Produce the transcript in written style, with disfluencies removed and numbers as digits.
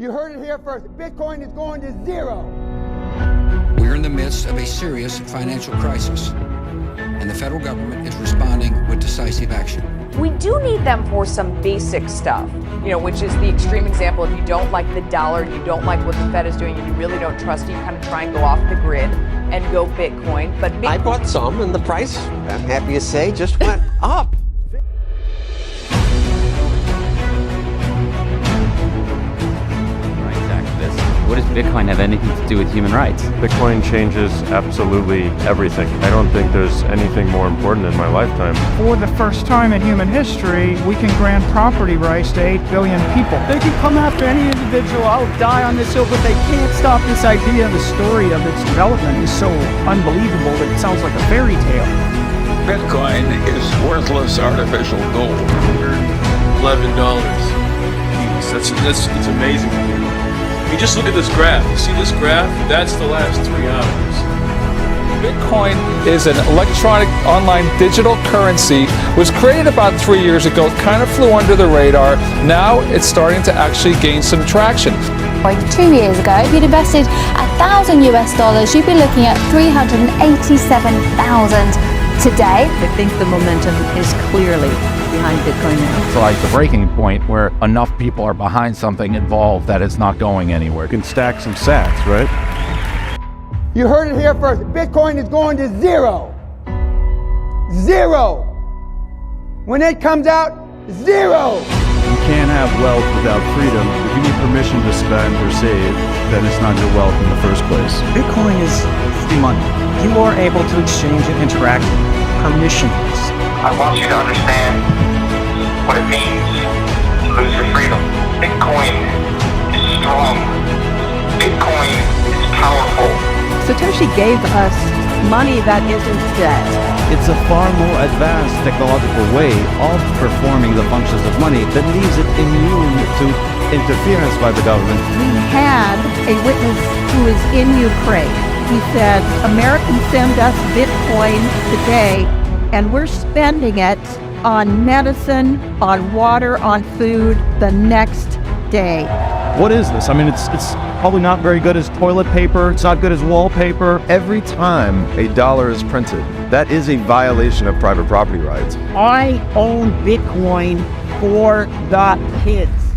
You heard it here first. Bitcoin is going to zero. We're in the midst of a serious financial crisis, and the federal government is responding with decisive action. We do need them for some basic stuff, which is the extreme example. If you don't like the dollar, you don't like what the Fed is doing, and you really don't trust it, you kind of try and go off the grid and go Bitcoin. But I bought some, and the price, I'm happy to say, just went up. What does Bitcoin have anything to do with human rights? Bitcoin changes absolutely everything. I don't think there's anything more important in my lifetime. For the first time in human history, we can grant property rights to 8 billion people. They can come after any individual, I'll die on this hill, but they can't stop this idea. The story of its development is so unbelievable that it sounds like a fairy tale. Bitcoin is worthless artificial gold. $11. It's amazing. You just look at this graph. You see this graph? That's the last 3 hours. Bitcoin is an electronic online digital currency. Was created about 3 years ago, kind of flew under the radar. Now it's starting to actually gain some traction. Like 2 years ago, if you'd invested $1,000 US, you'd be looking at 387,000 today. I think the momentum is clearly behind Bitcoin now. It's like the breaking point where enough people are behind something involved that it's not going anywhere. You can stack some sats, right? You heard it here first. Bitcoin is going to zero. Zero. When it comes out, zero. You can't have wealth without freedom. If you need permission to spend or save, then it's not your wealth in the first place. Bitcoin is free money. You are able to exchange and interact permissionless. I want you to understand what it means to lose your freedom. Bitcoin is strong. Bitcoin is powerful. Satoshi gave us money that isn't debt. It's a far more advanced technological way of performing the functions of money that leaves it immune to interference by the government. We had a witness who is in Ukraine. He said, Americans send us Bitcoin today, and we're spending it on medicine, on water, on food the next day. What is this? I mean, it's probably not very good as toilet paper. It's not good as wallpaper. Every time a dollar is printed, that is a violation of private property rights. I own Bitcoin for the kids.